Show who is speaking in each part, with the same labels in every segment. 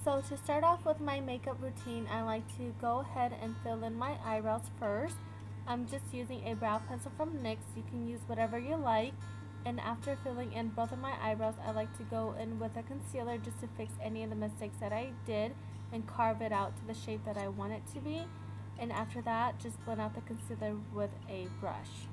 Speaker 1: So to start off with my makeup routine, I like to go ahead and fill in my eyebrows first. I'm just using a brow pencil from NYX. You can use whatever you like. And after filling in both of my eyebrows, I like to go in with a concealer just to fix any of the mistakes that I did and carve it out to the shape that I want it to be. And after that, just blend out the concealer with a brush.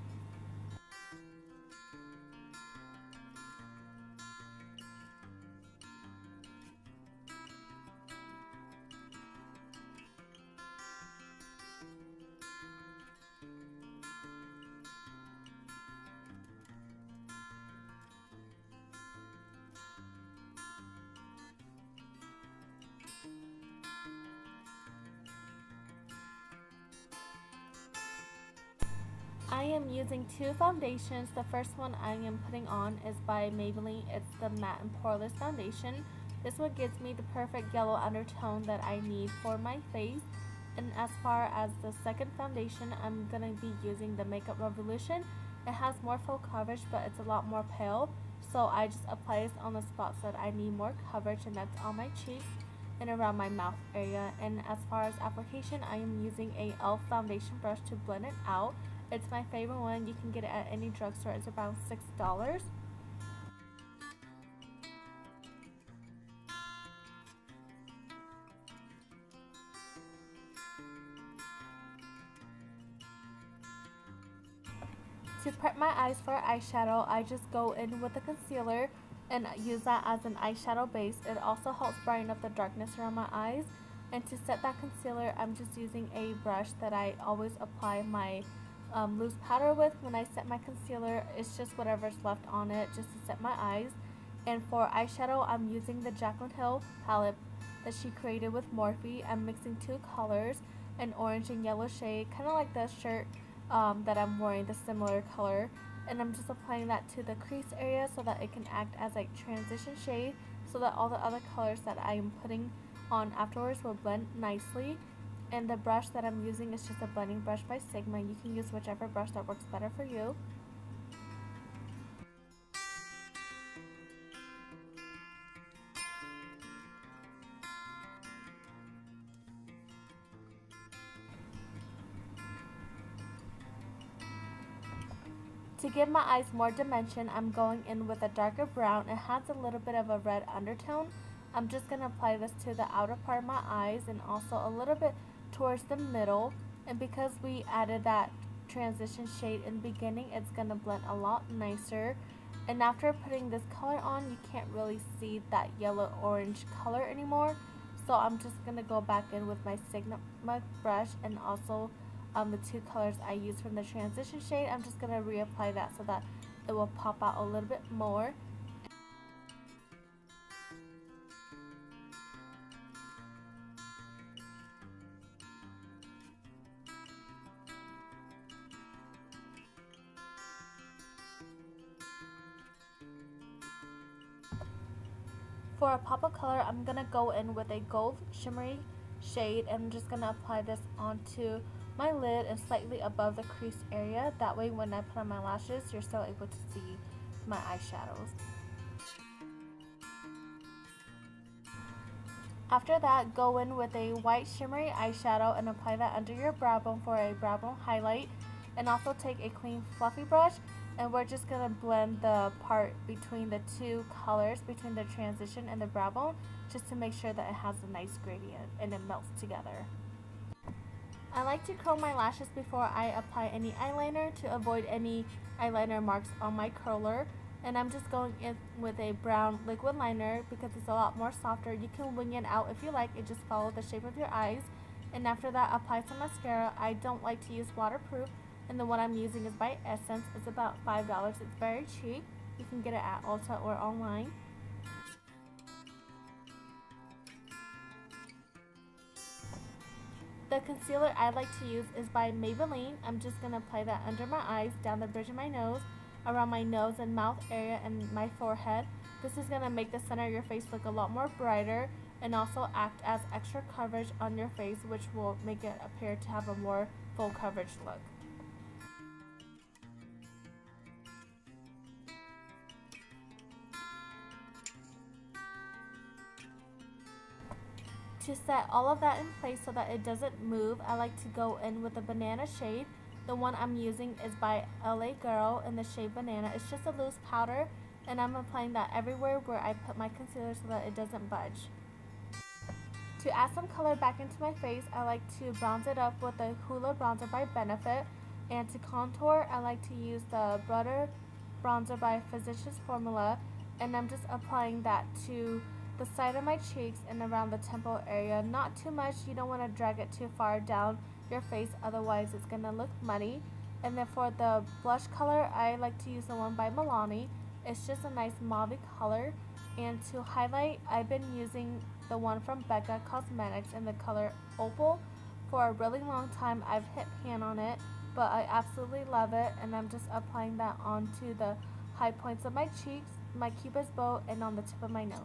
Speaker 1: I am using two foundations. The first one I am putting on is by Maybelline. It's the Matte and Poreless foundation. This one gives me the perfect yellow undertone that I need for my face. And as far as the second foundation, I'm going to be using the Makeup Revolution. It has more full coverage, but it's a lot more pale. So I just apply this on the spots that I need more coverage, and that's on my cheeks and around my mouth area. And as far as application, I am using a e.l.f. foundation brush to blend it out. It's my favorite one. You can get it at any drugstore. It's around $6. To prep my eyes for eyeshadow, I just go in with a concealer and use that as an eyeshadow base. It also helps brighten up the darkness around my eyes. And to set that concealer, I'm just using a brush that I always apply my loose powder with. When I set my concealer, it's just whatever's left on it just to set my eyes. And for eyeshadow, I'm using the Jaclyn Hill palette that she created with Morphe. I'm mixing two colors, an orange and yellow shade, kind of like the shirt that I'm wearing, the similar color. And I'm just applying that to the crease area so that it can act as a transition shade, so that all the other colors that I am putting on afterwards will blend nicely. And the brush that I'm using is just a blending brush by Sigma. You can use whichever brush that works better for you. To give my eyes more dimension, I'm going in with a darker brown. It has a little bit of a red undertone. I'm just going to apply this to the outer part of my eyes and also a little bit towards the middle. And because we added that transition shade in the beginning, it's going to blend a lot nicer. And after putting this color on, you can't really see that yellow orange color anymore. So I'm just going to go back in with my Sigma brush and also the two colors I used from the transition shade. I'm just going to reapply that so that it will pop out a little bit more. For a pop of color, I'm going to go in with a gold shimmery shade and I'm just going to apply this onto my lid and slightly above the crease area. That way when I put on my lashes, you're still able to see my eyeshadows. After that, go in with a white shimmery eyeshadow and apply that under your brow bone for a brow bone highlight. And also take a clean fluffy brush and we're just going to blend the part between the two colors, between the transition and the brow bone, just to make sure that it has a nice gradient and it melts together. I like to curl my lashes before I apply any eyeliner to avoid any eyeliner marks on my curler. And I'm just going in with a brown liquid liner because it's a lot more softer. You can wing it out if you like, it just follow the shape of your eyes. And after that, apply some mascara. I don't like to use waterproof, and the one I'm using is by Essence. It's about $5. It's very cheap. You can get it at Ulta or online. The concealer I like to use is by Maybelline. I'm just going to apply that under my eyes, down the bridge of my nose, around my nose and mouth area, and my forehead. This is going to make the center of your face look a lot more brighter and also act as extra coverage on your face, which will make it appear to have a more full coverage look. To set all of that in place so that it doesn't move, I like to go in with a banana shade. The one I'm using is by LA Girl in the shade Banana. It's just a loose powder, and I'm applying that everywhere where I put my concealer so that it doesn't budge. To add some color back into my face, I like to bronze it up with the Hoola Bronzer by Benefit. And to contour, I like to use the Butter Bronzer by Physicians Formula. And I'm just applying that to the side of my cheeks and around the temple area. Not too much, you don't want to drag it too far down your face, otherwise it's going to look muddy. And then for the blush color, I like to use the one by Milani. It's just a nice mauve color. And to highlight, I've been using the one from Becca Cosmetics in the color Opal. For a really long time, I've hit pan on it, but I absolutely love it, and I'm just applying that onto the high points of my cheeks, my cupid's bow, and on the tip of my nose.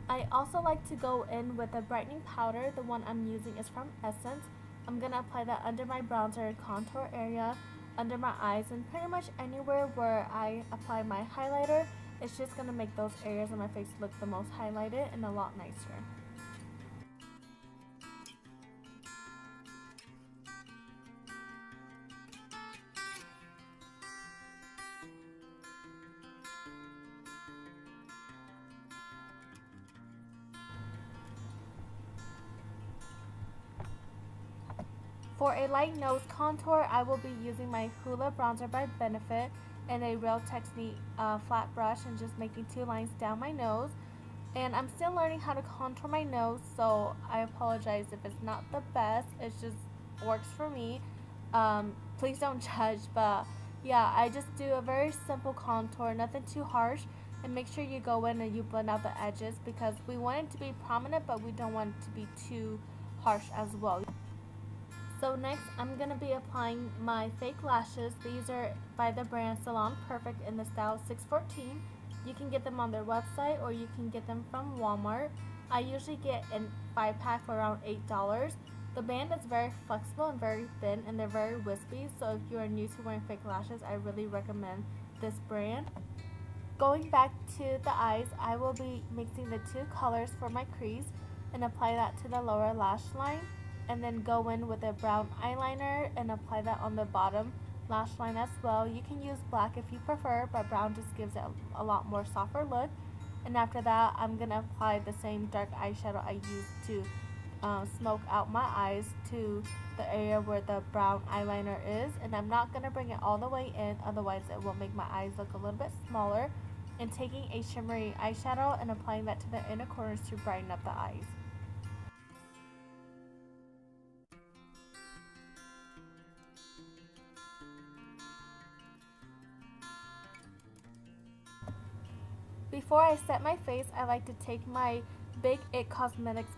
Speaker 1: I also like to go in with a brightening powder. The one I'm using is from Essence. I'm going to apply that under my bronzer contour area, under my eyes, and pretty much anywhere where I apply my highlighter. It's just going to make those areas of my face look the most highlighted and a lot nicer. For a light nose contour, I will be using my Hoola Bronzer by Benefit and a Real Technique flat brush and just making 2 lines down my nose. And I'm still learning how to contour my nose, so I apologize if it's not the best. It just works for me. Please don't judge, but yeah, I just do a very simple contour, nothing too harsh. And make sure you go in and you blend out the edges because we want it to be prominent, but we don't want it to be too harsh as well. So next, I'm going to be applying my fake lashes. These are by the brand Salon Perfect in the style 614. You can get them on their website or you can get them from Walmart. I usually get a 5-pack for around $8. The band is very flexible and very thin, and they're very wispy. So if you are new to wearing fake lashes, I really recommend this brand. Going back to the eyes, I will be mixing the 2 colors for my crease and apply that to the lower lash line. And then go in with a brown eyeliner and apply that on the bottom lash line as well. You can use black if you prefer, but brown just gives it a lot more softer look. And after that, I'm going to apply the same dark eyeshadow I used to smoke out my eyes to the area where the brown eyeliner is. And I'm not going to bring it all the way in, otherwise it will make my eyes look a little bit smaller. And taking a shimmery eyeshadow and applying that to the inner corners to brighten up the eyes. Before I set my face, I like to take my Big It Cosmetics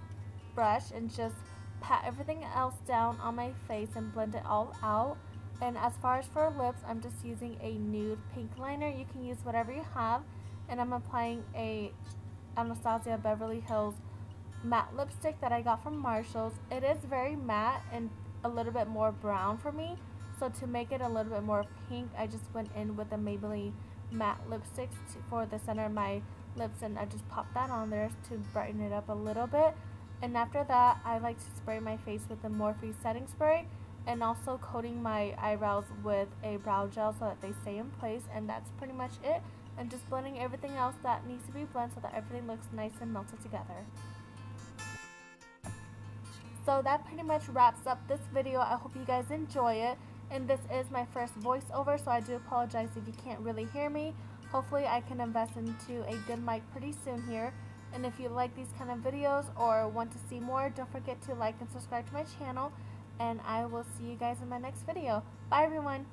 Speaker 1: brush and just pat everything else down on my face and blend it all out. And as far as for lips, I'm just using a nude pink liner. You can use whatever you have. And I'm applying a Anastasia Beverly Hills matte lipstick that I got from Marshall's. It is very matte and a little bit more brown for me. So to make it a little bit more pink, I just went in with a Maybelline matte lipstick for the center of my lips, and I just popped that on there to brighten it up a little bit. And after that, I like to spray my face with the Morphe setting spray and also coating my eyebrows with a brow gel so that they stay in place. And that's pretty much it. And just blending everything else that needs to be blended so that everything looks nice and melted together. So that pretty much wraps up this video. I hope you guys enjoy it. And this is my first voiceover, so I do apologize if you can't really hear me. Hopefully I can invest into a good mic pretty soon here. And if you like these kind of videos or want to see more, don't forget to like and subscribe to my channel. And I will see you guys in my next video. Bye everyone!